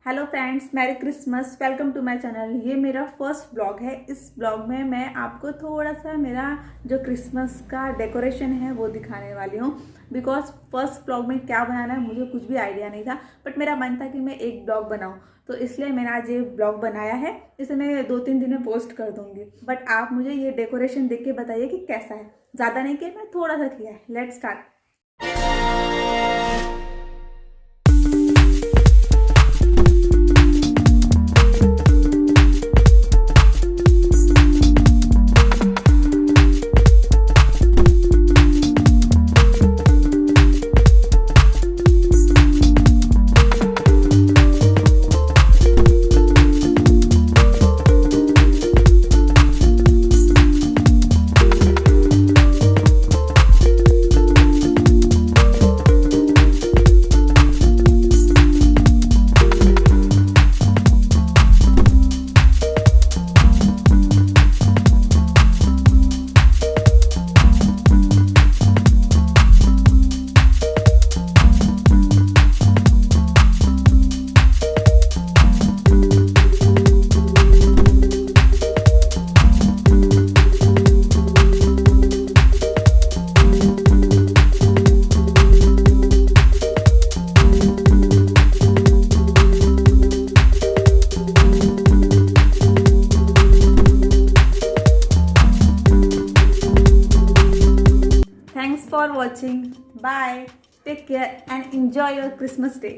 Hello friends, merry Christmas. Welcome to my channel. ये मेरा first blog है। इस ब्लॉग में मैं आपको थोड़ा सा मेरा जो क्रिसमस का डेकोरेशन है वो दिखाने वाली हूँ। बिकॉज फर्स्ट ब्लॉग में क्या बनाना है मुझे कुछ भी आइडिया नहीं था, बट मेरा मन था कि मैं एक ब्लॉग बनाऊँ, तो इसलिए मैंने आज ये ब्लॉग बनाया है। इसे मैं 2-3 दिन में पोस्ट कर दूँगी। बट आप मुझे ये डेकोरेशन देख के बताइए कि कैसा है। ज़्यादा नहीं किया, मैं थोड़ा सा किया है। Let's start. Thanks for watching. Bye. Take care and enjoy your Christmas day.